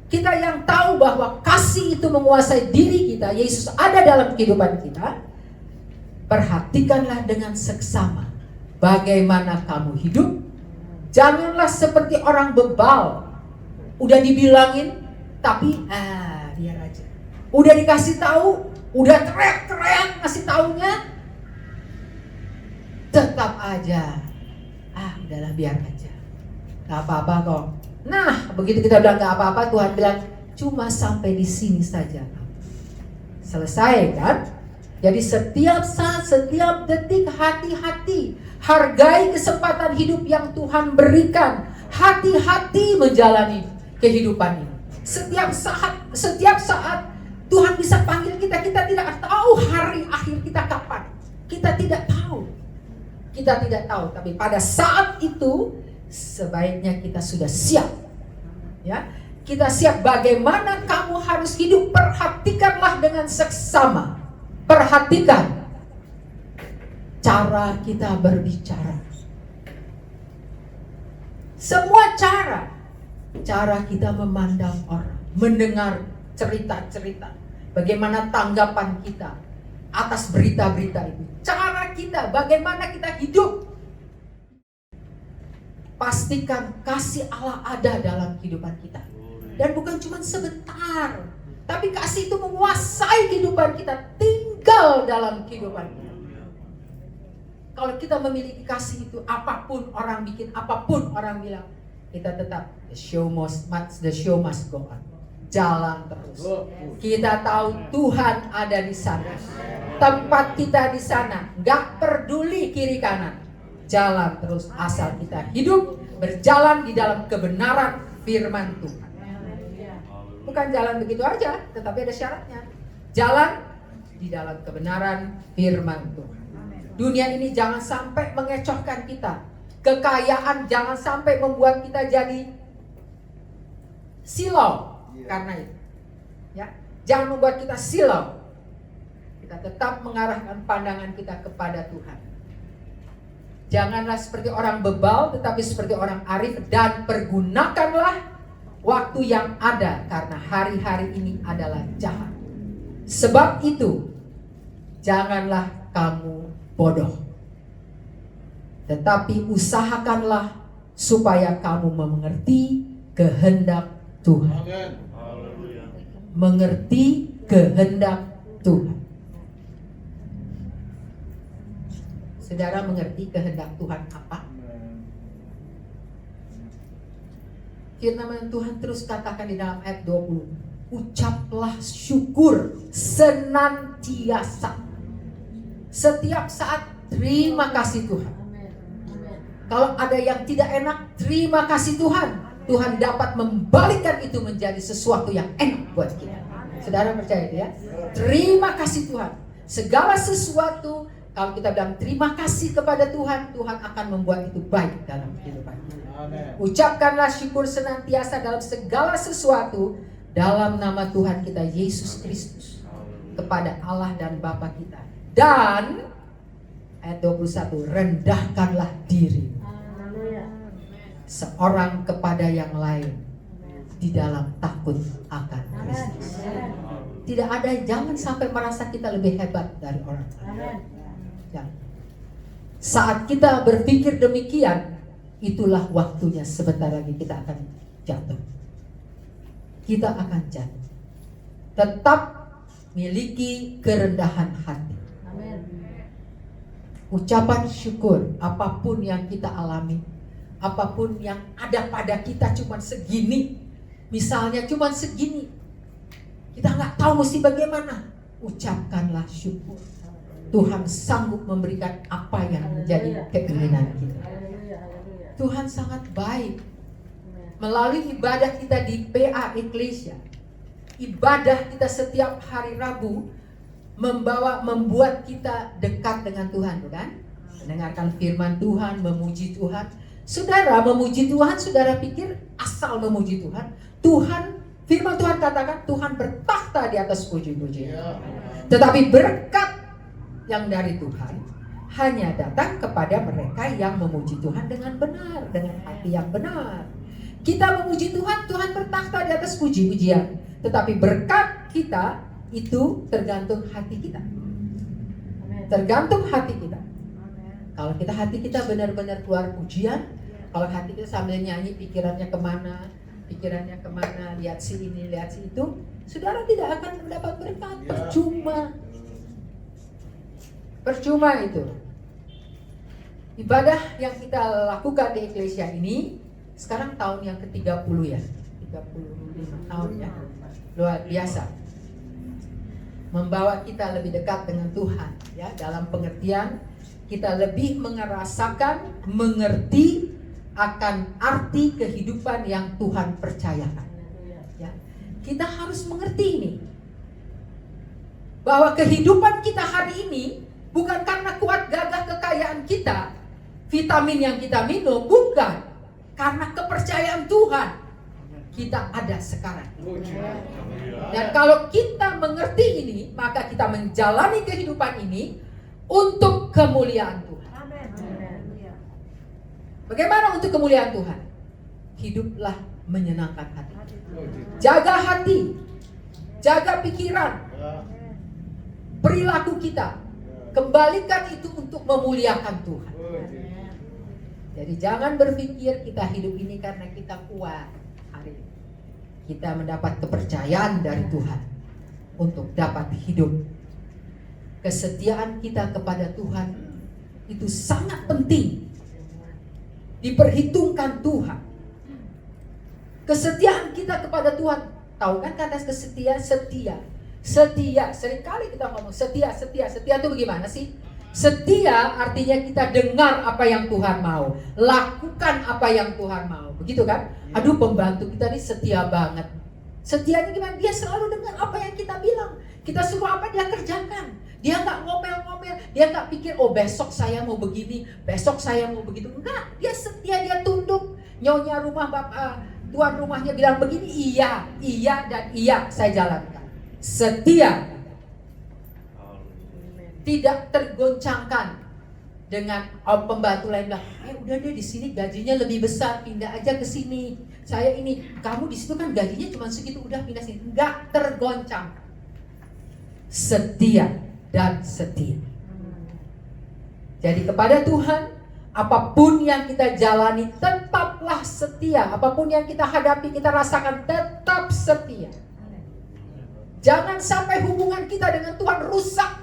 kita yang tahu bahwa kasih itu menguasai diri kita, Yesus ada dalam kehidupan kita, perhatikanlah dengan seksama bagaimana kamu hidup. Janganlah seperti orang bebal. Udah dibilangin, tapi biar aja. Udah dikasih tahu, udah teriak-teriak ngasih taunya, tetap aja. Udahlah biar aja. Gak apa-apa kok. Nah, begitu kita bilang gak apa-apa, Tuhan bilang cuma sampai di sini saja. Selesai kan? Jadi setiap saat, setiap detik hati-hati. Hargai kesempatan hidup yang Tuhan berikan. Hati-hati menjalani kehidupan ini. Setiap saat Tuhan bisa panggil kita. Kita tidak tahu hari akhir kita kapan. Kita tidak tahu. Tapi pada saat itu sebaiknya kita sudah siap. Ya, kita siap bagaimana kamu harus hidup. Perhatikanlah dengan seksama. Perhatikan cara kita berbicara. Semua cara kita memandang orang, mendengar cerita-cerita, bagaimana tanggapan kita, atas berita-berita itu. Cara kita, bagaimana kita hidup. Pastikan kasih Allah ada dalam kehidupan kita. Dan bukan cuma sebentar, tapi kasih itu menguasai kehidupan kita, tinggal dalam kehidupan kita. Kalau kita memiliki kasih itu, apapun orang bikin, apapun orang bilang, kita tetap the show must go on. Jalan terus. Kita tahu Tuhan ada di sana. Tempat kita di sana, nggak peduli kiri kanan. Jalan terus asal kita hidup berjalan di dalam kebenaran firman Tuhan. Bukan jalan begitu aja, tetapi ada syaratnya. Jalan di dalam kebenaran firman Tuhan. Dunia ini jangan sampai mengecohkan kita. Kekayaan jangan sampai membuat kita jadi silau karena itu. Ya, jangan membuat kita silau. Kita tetap mengarahkan pandangan kita kepada Tuhan. Janganlah seperti orang bebal, tetapi seperti orang arif, dan pergunakanlah waktu yang ada, karena hari-hari ini adalah jahat. Sebab itu, janganlah kamu bodoh, tetapi usahakanlah supaya kamu mengerti kehendak Tuhan. Mengerti kehendak Tuhan. Saudara mengerti kehendak Tuhan apa? Firman Tuhan terus katakan di dalam ayat 20, ucaplah syukur senantiasa. Setiap saat terima kasih Tuhan. Kalau ada yang tidak enak, terima kasih Tuhan. Tuhan dapat membalikkan itu menjadi sesuatu yang enak buat kita. Saudara percaya itu ya? Terima kasih Tuhan. Segala sesuatu, kalau kita bilang terima kasih kepada Tuhan, Tuhan akan membuat itu baik dalam kehidupan kita. Ucapkanlah syukur senantiasa dalam segala sesuatu dalam nama Tuhan kita Yesus Kristus kepada Allah dan Bapa kita. Dan ayat 21, rendahkanlah diri seorang kepada yang lain di dalam takut akan Kristus. Tidak ada, jangan sampai merasa kita lebih hebat dari orang lain. Ya. Saat kita berpikir demikian, itulah waktunya sebentar lagi kita akan jatuh. Kita akan jatuh. Tetap miliki kerendahan hati. Ucapan syukur apapun yang kita alami, apapun yang ada pada kita cuma segini, misalnya cuma segini, kita nggak tahu mesti bagaimana. Ucapkanlah syukur. Tuhan sanggup memberikan apa yang menjadi keinginan kita. Tuhan sangat baik. Melalui ibadah kita di PA Eklesia, ibadah kita setiap hari Rabu membuat kita dekat dengan Tuhan, bukan? Mendengarkan firman Tuhan, memuji Tuhan. Saudara memuji Tuhan, saudara pikir asal memuji Tuhan? Firman Tuhan katakan Tuhan bertakhta di atas puji-pujian. Tetapi berkat yang dari Tuhan hanya datang kepada mereka yang memuji Tuhan dengan benar, dengan hati yang benar. Kita memuji Tuhan, Tuhan bertakhta di atas puji-pujian. Tetapi berkat kita itu tergantung hati kita. Tergantung hati kita. Kalau hati kita benar-benar keluar pujian, kalau hati kita sambil nyanyi pikirannya kemana, lihat si ini, lihat si itu, saudara tidak akan mendapat berkat. Percuma itu. Ibadah yang kita lakukan di Eklesia ini sekarang tahun yang ke-30 ya, 35 tahun ya, luar biasa. Membawa kita lebih dekat dengan Tuhan ya, dalam pengertian kita lebih merasakan, mengerti akan arti kehidupan yang Tuhan percayakan ya. Kita harus mengerti ini, bahwa kehidupan kita hari ini bukan karena kuat gagah kekayaan kita, vitamin yang kita minum, bukan, karena kepercayaan Tuhan kita ada sekarang. Dan kalau kita mengerti ini, maka kita menjalani kehidupan ini untuk kemuliaan Tuhan. Bagaimana untuk kemuliaan Tuhan? Hiduplah menyenangkan hati. Jaga hati, jaga pikiran. perilaku kita. Kembalikan itu untuk memuliakan Tuhan. Jadi jangan berpikir kita hidup ini karena kita kuat hari ini. Kita mendapat kepercayaan dari Tuhan untuk dapat hidup. Kesetiaan kita kepada Tuhan itu sangat penting. Diperhitungkan Tuhan. Kesetiaan kita kepada Tuhan. Tahu kan kata setia? Setia. Seringkali kita ngomong setia. Setia itu bagaimana sih? Setia artinya kita dengar apa yang Tuhan mau, lakukan apa yang Tuhan mau. Begitu kan? Aduh, pembantu kita ini setia banget. Setianya gimana? Dia selalu dengar apa yang kita bilang. Kita suruh apa dia kerjakan. Dia nggak ngomel-ngomel, dia nggak pikir, oh besok saya mau begini, besok saya mau begitu. Enggak, dia setia, dia tunduk. Nyonya rumah tuan rumahnya bilang begini, iya dan iya saya jalankan. Setia, tidak tergoncangkan dengan pembantu lain bilang, udah deh di sini gajinya lebih besar, pindah aja ke sini. Saya ini, kamu di situ kan gajinya cuma segitu, udah pindah sini. Enggak tergoncang. Setia dan setia. Jadi kepada Tuhan, apapun yang kita jalani tetaplah setia. Apapun yang kita hadapi, kita rasakan tetap setia. Jangan sampai hubungan kita dengan Tuhan rusak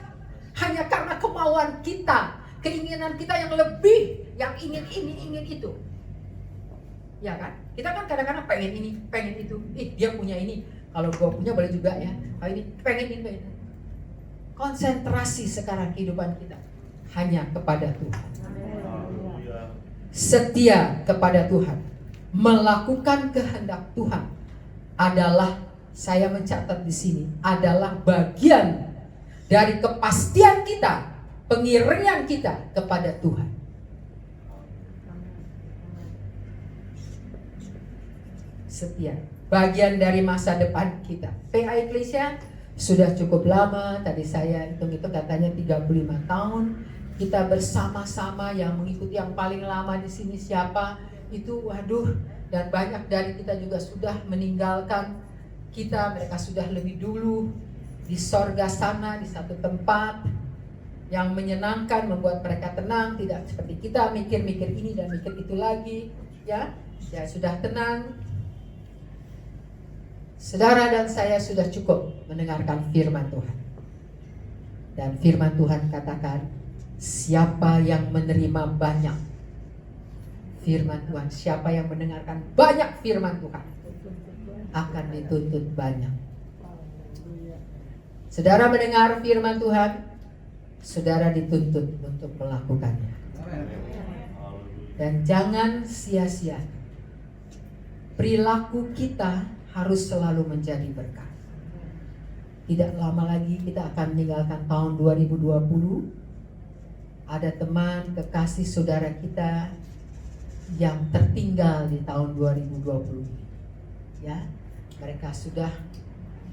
hanya karena kemauan kita, keinginan kita yang lebih, yang ingin ini, ingin itu. Ya kan? Kita kan kadang-kadang pengen ini, pengen itu. Dia punya ini. Kalau gua punya boleh juga ya. Kalau ini pengen ini, pengen. Konsentrasi sekarang kehidupan kita hanya kepada Tuhan. Setia kepada Tuhan, melakukan kehendak Tuhan adalah, saya mencatat di sini, adalah bagian dari kepastian kita, pengirian kita kepada Tuhan. Setia, bagian dari masa depan kita. PA Eklesia sudah cukup lama, tadi saya hitung-hitung katanya 35 tahun. Kita bersama-sama, yang mengikuti yang paling lama di sini siapa? Itu waduh, dan banyak dari kita juga sudah meninggalkan kita, mereka sudah lebih dulu di sorga sana, di satu tempat yang menyenangkan, membuat mereka tenang, tidak seperti kita mikir-mikir ini dan mikir itu lagi, ya sudah tenang. Saudara dan saya sudah cukup mendengarkan firman Tuhan. Dan firman Tuhan katakan, siapa yang menerima banyak firman Tuhan, siapa yang mendengarkan banyak firman Tuhan, akan dituntut banyak. Saudara mendengar firman Tuhan, saudara dituntut untuk melakukannya. Dan jangan sia-sia. Perilaku kita harus selalu menjadi berkat. Tidak lama lagi kita akan meninggalkan tahun 2020. Ada teman kekasih saudara kita yang tertinggal di tahun 2020. Ya, mereka sudah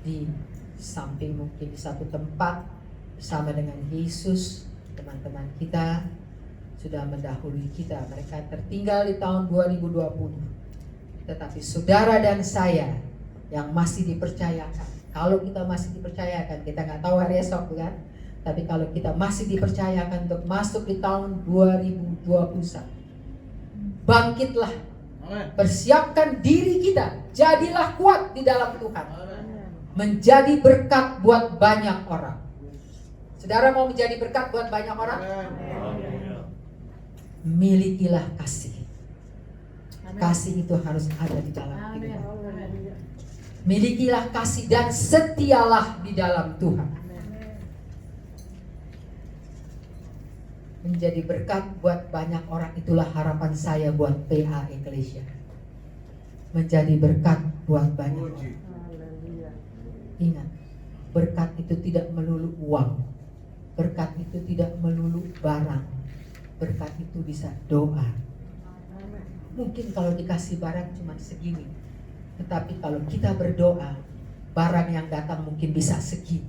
di samping mungkin di satu tempat bersama dengan Yesus. Teman-teman kita sudah mendahului kita. Mereka tertinggal di tahun 2020. Tetapi saudara dan saya yang masih dipercayakan, kalau kita masih dipercayakan, kita nggak tahu hari esok kan, tapi kalau kita masih dipercayakan untuk masuk di tahun 2021, bangkitlah, persiapkan diri kita, jadilah kuat di dalam Tuhan, menjadi berkat buat banyak orang. Saudara mau menjadi berkat buat banyak orang? Milikilah kasih. Kasih itu harus ada di dalam kehidupan. Milikilah kasih dan setialah di dalam Tuhan. Menjadi berkat buat banyak orang, itulah harapan saya buat PA Eklesia. Menjadi berkat buat banyak orang. Ingat, berkat itu tidak melulu uang. Berkat itu tidak melulu barang. Berkat itu bisa doa. Mungkin kalau dikasih barang cuma segini, tetapi kalau kita berdoa, barang yang datang mungkin bisa segini.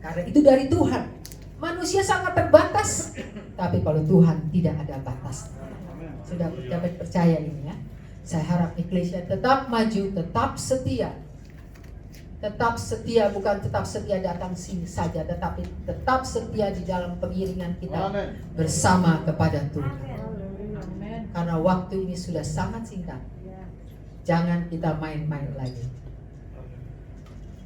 Karena itu dari Tuhan. Manusia sangat terbatas, tapi kalau Tuhan tidak ada batas. Sudah dapat percaya ini ya. Saya harap Eklesia tetap maju, tetap setia. Tetap setia, bukan tetap setia datang sini saja, tetapi tetap setia di dalam pengiringan kita bersama kepada Tuhan. Karena waktu ini sudah sangat singkat. Jangan kita main-main lagi.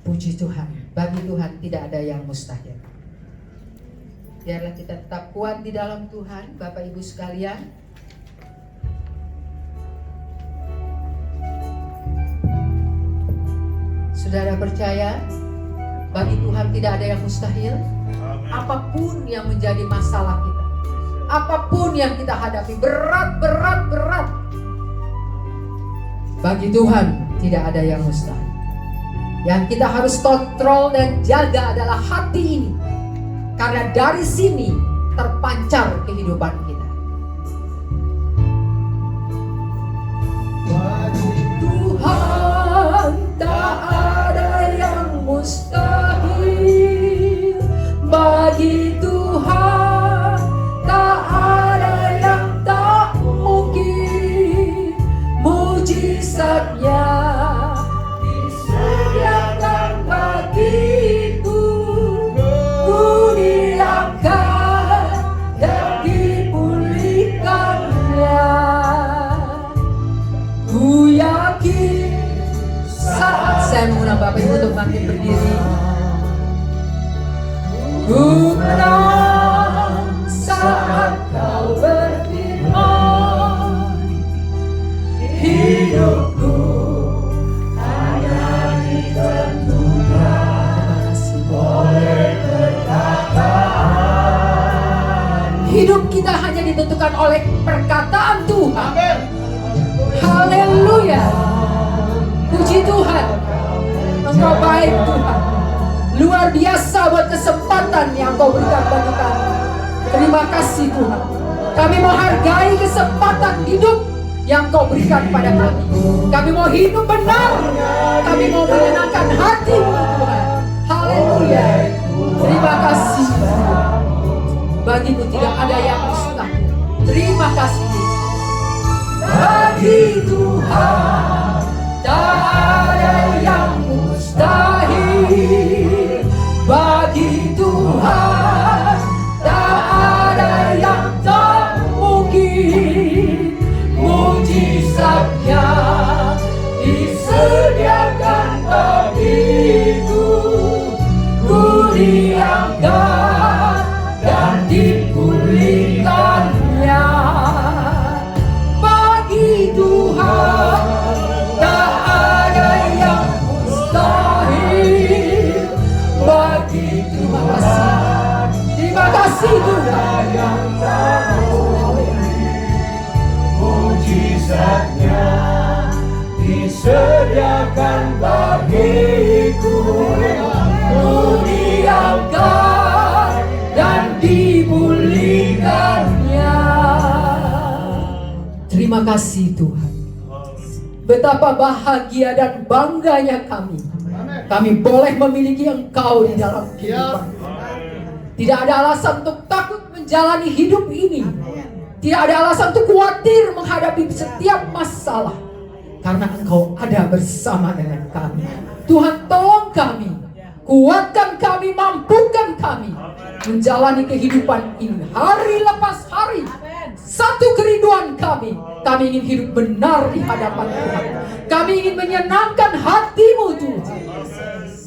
Puji Tuhan, bagi Tuhan tidak ada yang mustahil. Biarlah kita tetap kuat di dalam Tuhan, Bapak Ibu sekalian. Saudara percaya, bagi Tuhan tidak ada yang mustahil. Apapun yang menjadi masalah kita, apapun yang kita hadapi, berat, bagi Tuhan tidak ada yang mustahil. Yang kita harus kontrol dan jaga adalah hati ini, karena dari sini terpancar kehidupan kita. Tuhan, tak ada yang mustahil. Bagi Tuhan tak ada yang tak mungkin. Mujizatnya disediakan bagiku. Ku diangkat dan dipulihkannya. Ku yakin saat saya mengundang Bapak Ibu untuk bangkit berdiri. Ku menang saat Kau berfirman. Hidupku hanya ditentukan oleh perkataan. Hidup kita hanya ditentukan oleh perkataan Tuhan. Haleluya. Puji Tuhan. Engkau baik Tuhan. Luar biasa buat kesempatan yang Kau berikan bagi kami. Terima kasih Tuhan. Kami menghargai kesempatan hidup yang Kau berikan pada kami. Kami mau hidup benar. Kami mau menyenangkan hati-Mu Tuhan. Haleluya. Terima kasih. Bagimu tidak ada yang mustahil. Terima kasih Yesus. Bagi Tuhan tak ada yang mustahil. Bagi Tuhan tak ada yang tak mungkin. Mujizatnya disediakan bagiku. Ku diangkat dan dipulihkannya. Bagi Tuhan tak ada yang mustahil. Bagi terima kasih Tuhan. Mujizatnya disediakan bagiku. Ku diangkat dan dipulihkannya. Terima kasih Tuhan. Betapa bahagia dan bangganya kami. Kami boleh memiliki Engkau di dalam kehidupan. Tidak ada alasan untuk takut menjalani hidup ini. Tidak ada alasan untuk khawatir menghadapi setiap masalah. Karena Engkau ada bersama dengan kami. Tuhan tolong kami. Kuatkan kami, mampukan kami menjalani kehidupan ini hari lepas hari. Satu kerinduan kami ingin hidup benar di hadapan Tuhan. Kami ingin menyenangkan hati-Mu Tuhan.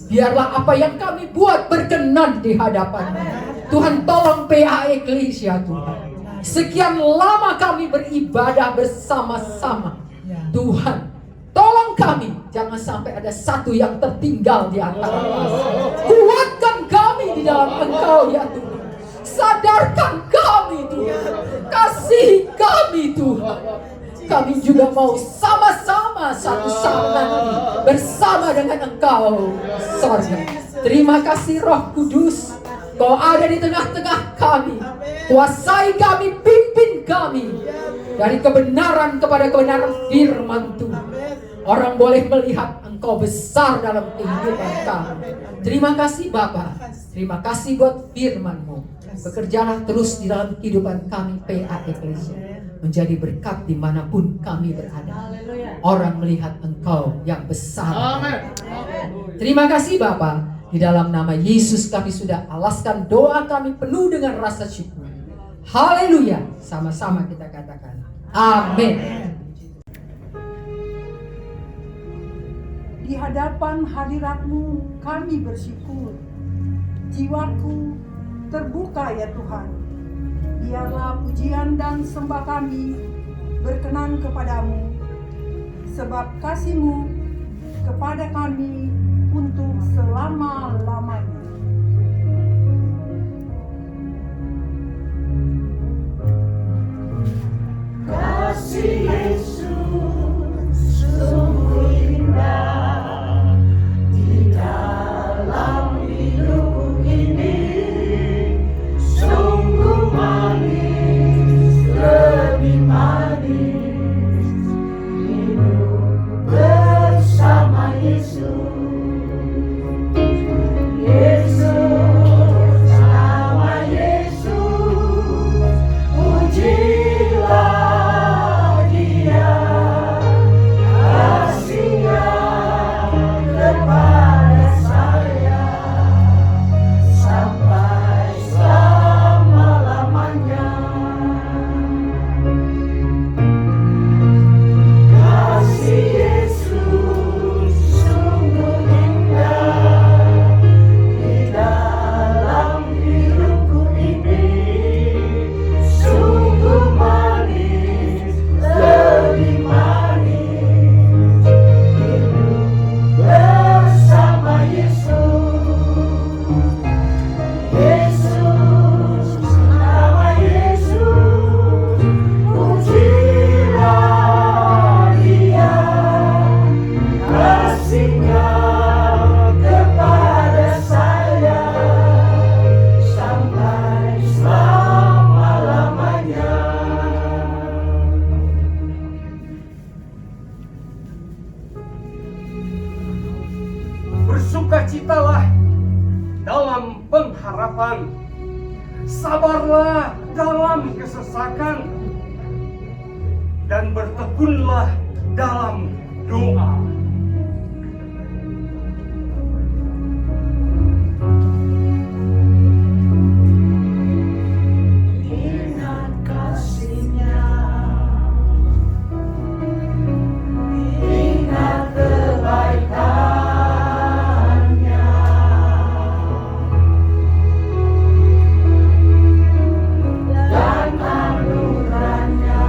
Biarlah apa yang kami buat berkenan di hadapan-Mu. Tuhan tolong PA Eklesia Tuhan. Sekian lama kami beribadah bersama-sama. Tuhan, tolong kami, jangan sampai ada satu yang tertinggal di antara kami. Kuatkan kami di dalam Engkau ya Tuhan. Sadarkan kami Tuhan. Kasih kami Tuhan. Kami juga mau sama-sama satu saat nanti bersama dengan Engkau sorga. Terima kasih Roh Kudus. Kau ada di tengah-tengah kami. Kuasai kami, pimpin kami dari kebenaran kepada kebenaran firman Tuhan. Orang boleh melihat Engkau besar dalam kehidupan kami. Terima kasih Bapa. Terima kasih buat firman-Mu. Bekerjalah terus di dalam kehidupan kami PA Eklesia. menjadi berkat dimanapun kami berada. Haleluya. Orang melihat Engkau yang besar. Amin. Terima kasih Bapa. Di dalam nama Yesus kami sudah alaskan doa kami penuh dengan rasa syukur. Haleluya. Sama-sama kita katakan. Amin. Di hadapan hadirat-Mu kami bersyukur. Jiwaku terbuka ya Tuhan. Biarlah pujian dan sembah kami berkenan kepadamu. Sebab kasih-Mu kepada kami untuk selama-lamanya. Kasih Yesus sungguh indah di dalam hidupku ini, sungguh manis, lebih manis hidup bersama Yesus. Yesus, nama Yesus, pujilah Dia, kasih-Nya kepada saya sampai selama-lamanya. Kasih Yesus sungguh indah di dalam hidupku ini, sungguh manis, lebih manis hidup bersama Yesus. Yesus, nama Yesus, pujilah Dia, kasih-Nya kepada saya sampai selama-lamanya. Bersukacitalah dalam pengharapan, sabarlah dalam kesesakan, dan bertekunlah dalam doa. Ingat kasih-Nya, ingat kebaikan-Nya, dan anugerah-Nya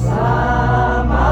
selama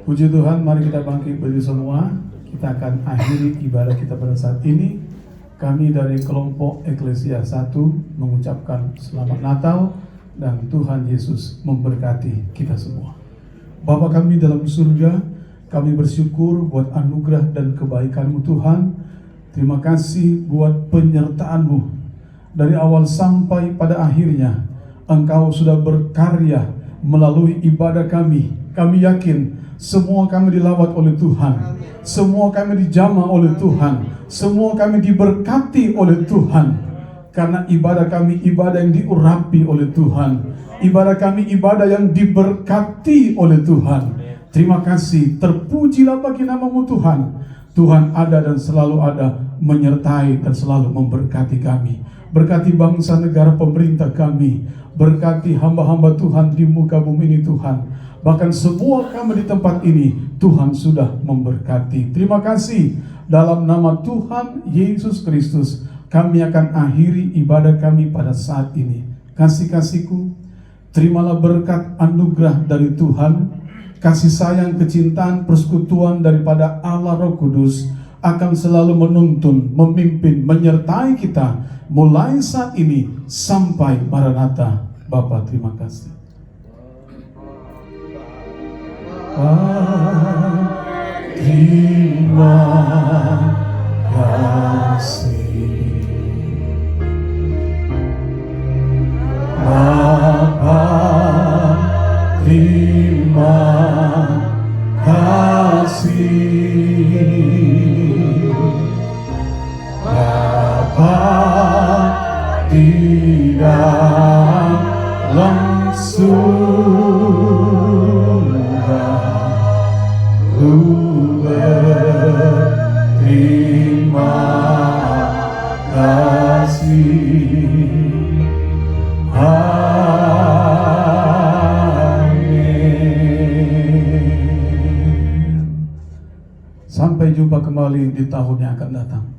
Puji Tuhan, mari kita bangkit berdiri semua. Kita akan akhiri ibadah kita pada saat ini. Kami dari kelompok Eklesia 1 mengucapkan selamat Natal dan Tuhan Yesus memberkati kita semua. Bapa kami dalam surga, kami bersyukur buat anugerah dan kebaikan-Mu Tuhan. Terima kasih buat penyertaan-Mu. Dari awal sampai pada akhirnya, Engkau sudah berkarya melalui ibadah kami. Kami yakin semua kami dilawat oleh Tuhan. Semua kami dijamah oleh Tuhan. Semua kami diberkati oleh Tuhan. Karena ibadah kami ibadah yang diurapi oleh Tuhan. Ibadah kami ibadah yang diberkati oleh Tuhan. Terima kasih, terpujilah bagi nama-Mu Tuhan. Tuhan ada dan selalu ada, menyertai dan selalu memberkati kami. Berkati bangsa, negara, pemerintah kami. Berkati hamba-hamba Tuhan di muka bumi ini Tuhan. Bahkan semua kami di tempat ini, Tuhan sudah memberkati. Terima kasih. Dalam nama Tuhan Yesus Kristus, kami akan akhiri ibadah kami pada saat ini. Kasih-kasihku, terimalah berkat anugerah dari Tuhan. Kasih sayang, kecintaan, persekutuan daripada Allah Roh Kudus akan selalu menuntun, memimpin, menyertai kita mulai saat ini sampai Maranatha. Bapa, terima kasih. Terima kasih. Bapa, terima kasih. Bapa di dalam surga, ku berterima kasih. Amin. Sampai jumpa kembali di tahun yang akan datang.